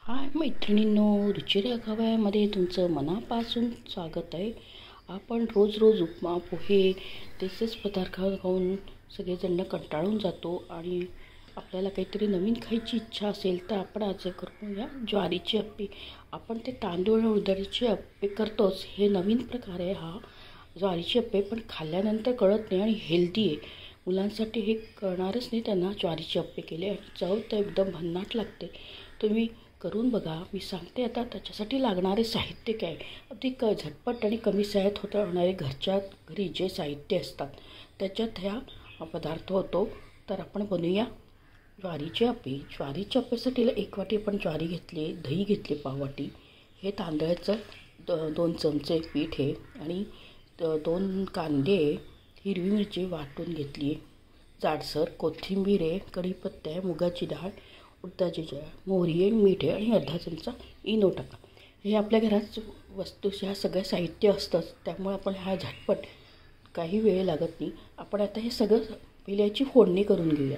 हाय मैत्रिणींनो, रुचिरा खवयामध्ये तुमचं मनापासून स्वागत आहे. आपण रोज रोज उपमा पोहे तेच पदार्थ खाऊन सगळेजण कंटाळून जातो आणि आपल्याला काहीतरी नवीन खायची इच्छा असेल तर आपण आज करूया ज्वारीची अप्पे. आपण ते तांदूळ उडदाचे अप्पे करतोच, हे नवीन प्रकार आहे हा ज्वारीची अप्पे. पण खाल्ल्यानंतर कळत नाही आणि हेल्दी आहे. मुलांसाठी हे कळणारच नाही त्यांना ज्वारीचे अप्पे केले आणि चव तर एकदम भन्नाट लागते. तुम्ही करून बघा. मी सांगते आता त्याच्यासाठी लागणारे साहित्य काय. अगदी झटपट आणि कमी साह्यात होणारे घरच्या घरी जे साहित्य असतात त्याच्यात ह्या पदार्थ होतो. तर आपण बनवूया ज्वारीचे अप्पे. ज्वारीच्या अप्पेसाठी 1 वाटी आपण ज्वारी घेतली, दही घेतले पाव वाटी, हे तांदळाचं 2 चमचे पीठ आहे आणि 2 कांदे, हिरवी मिरची वाटून घेतली आहे जाडसर, कोथिंबीर आहे, कढीपत्ता आहे, मुगाची डाळ, उडदाची डाळ, मोहरी आहे, मीठ आहे आणि अर्धा चमचा इनो टाका. हे आपल्या घरात वस्तू ह्या सगळ्या साहित्य असतंच, त्यामुळे आपण ह्या झटपट काही वेळ लागत नाही. आपण आता हे सगळं पहिल्याची फोडणी करून घेऊया.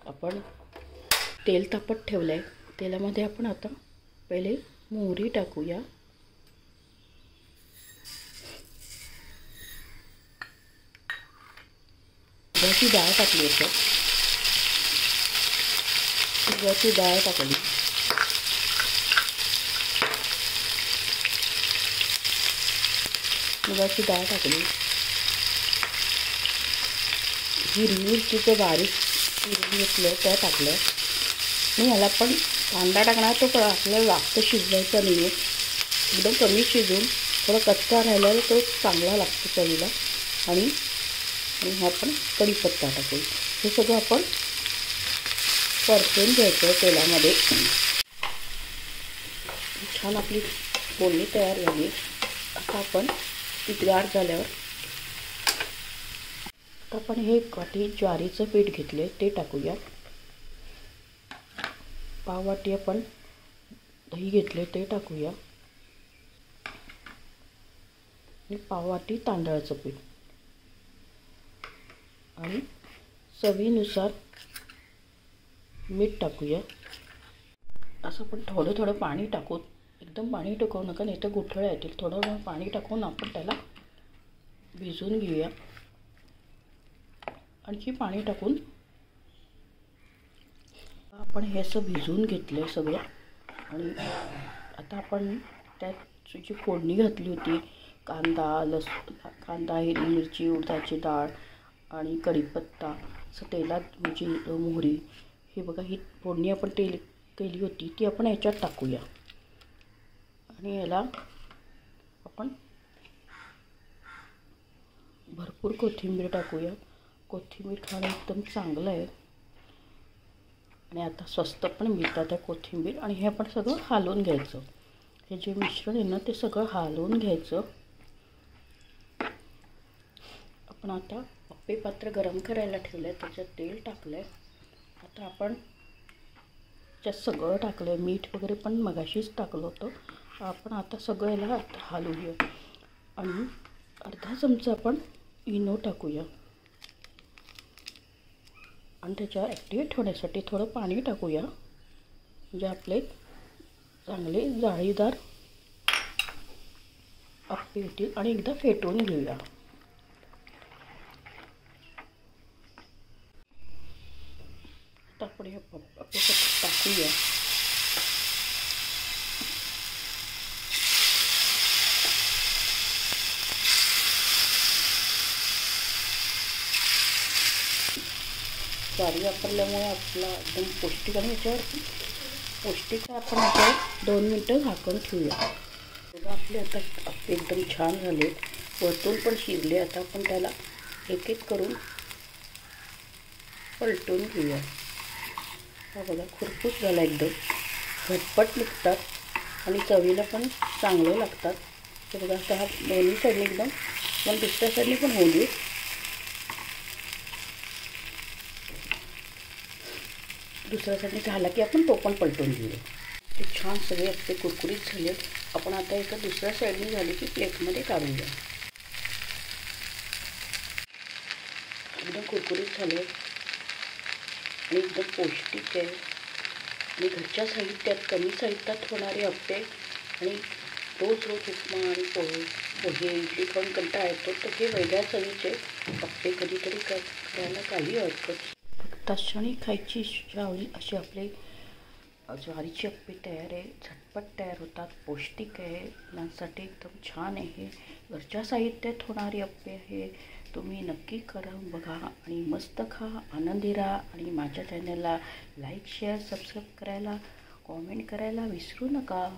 आपण तेल तापत ठेवलं आहे. तेलामध्ये आपण आता पहिले मोहरी टाकूया, मुगाची डाळ टाकली असं, मुगाची डाळ टाकली, मुगाची डाळ टाकली, हिरवी मिरचीचं बारीक चिरून घेतलं त्या टाकलं. आणि ह्याला पण कांदा टाकणार तो आपल्याला जास्त शिजवायचा नाही आहे, एकदम कमी शिजून थोडा कच्चा राहिला तो चांगला लागतो चवीला. आणि ह्या आपण कढीपत्ता टाकू. हे सगळं आपण परतून घ्यायचं तेलामध्ये. छान आपली फोडणी तयार झाली. आता आपण ती गार झाल्यावर आता आपण हे 1 वाटी ज्वारीचं पीठ घेतले ते टाकूया. पाव वाटी आपण दही घेतले ते टाकूया आणि पाव वाटी तांदळाचं पीठ आणि चवीनुसार मीठ टाकूया. असं आपण थोडं थोडं पाणी टाकून, एकदम पाणी टाकू नका नाही तर गुठळ्या येतील. थोडं पाणी टाकून आपण त्याला भिजवून घेऊया. आणखी पाणी टाकून आपण हे असं भिजवून घेतलं सगळं. आणि आता आपण त्यात जी फोडणी घातली होती, कांदा, हिरवी मिरची, उडदाची डाळ आणि कढीपत्ता, असं तेलात म्हणजे मोहरी, हे बघा ही फोडणी आपण केली होती ती आपण ह्याच्यात टाकूया. आणि याला आपण भरपूर कोथिंबीर टाकूया. कोथिंबीर खाणं एकदम चांगलं आहे आणि आता स्वस्त पण मिळतात त्या कोथिंबीर. आणि हे आपण सगळं हलवून घ्यायचं. हे जे मिश्रण आहे ना ते सगळं हलवून घ्यायचं. आपण आता अप्पे पात्र गरम करायला ठेवलं आहे, त्याच्यात तेल टाकलं आहे. आता आपण त्याच्यात सगळं टाकलं आहे, मीठ वगैरे पण मगाशीच टाकलं होतं. आपण आता सगळं याला हलवूया आणि अर्धा चमचा आपण इनो टाकूया आणि त्याच्यावर ॲक्टिवेट होण्यासाठी थोडं पाणी टाकूया, म्हणजे आपले चांगले जाळीदार अप्पे होतील. आणि एकदा फेटून घेऊया. आता आपण हे अप्पे टाकूया. ज्वारी वापरल्यामुळे आपला एकदम पौष्टिक आणि याच्यावर पौष्टिक आपण याच्यावर 2 मिनटं झाकण ठेवूया. बघा आपले आता अप्पे एकदम छान झाले, वरतून पण शिजले. आता आपण त्याला एक एक करून पलटून घेऊया. हा बघा खुरपूस झाला, एकदम झटपट निघतात आणि चवीला पण चांगले लागतात. ते बघा आता हा दोन्ही साईडने एकदम, पण दुसऱ्या साईडने पण होऊ दे. दुसऱ्या साईडने झाला की आपण तो पण पलटून घेऊया. ते छान सगळे अप्पे कुरकुरीत झाले. आपण आता एका दुसऱ्या साईडने झाले की प्लेटमध्ये काढूया. एकदम कुरकुरीत झाले आणि एकदम पौष्टिक आहे. आणि घरच्या साहित्यात कमी साहित्यात होणारे अप्पे आणि रोज रोज उपमा आणि पोहे इडली खाऊन कंटाळा येतो, तर हे वेगळ्या चवीचे अप्पे कधीतरी करायला काही हरकत. फक्त क्षणी खायची इच्छा होईल असे आपले ज्वारीचे अप्पे तयार आहे. झटपट तयार होतात, पौष्टिक आहे, मुलांसाठी एकदम छान आहे. घरच्या साहित्यात होणारे अप्पे आहे. तुम्ही नक्की करून बघा आणि मस्त खा, आनंदी राहा. आणि माझ्या चॅनलला लाईक शेअर सबस्क्राईब करायला, कॉमेंट करायला विसरू नका.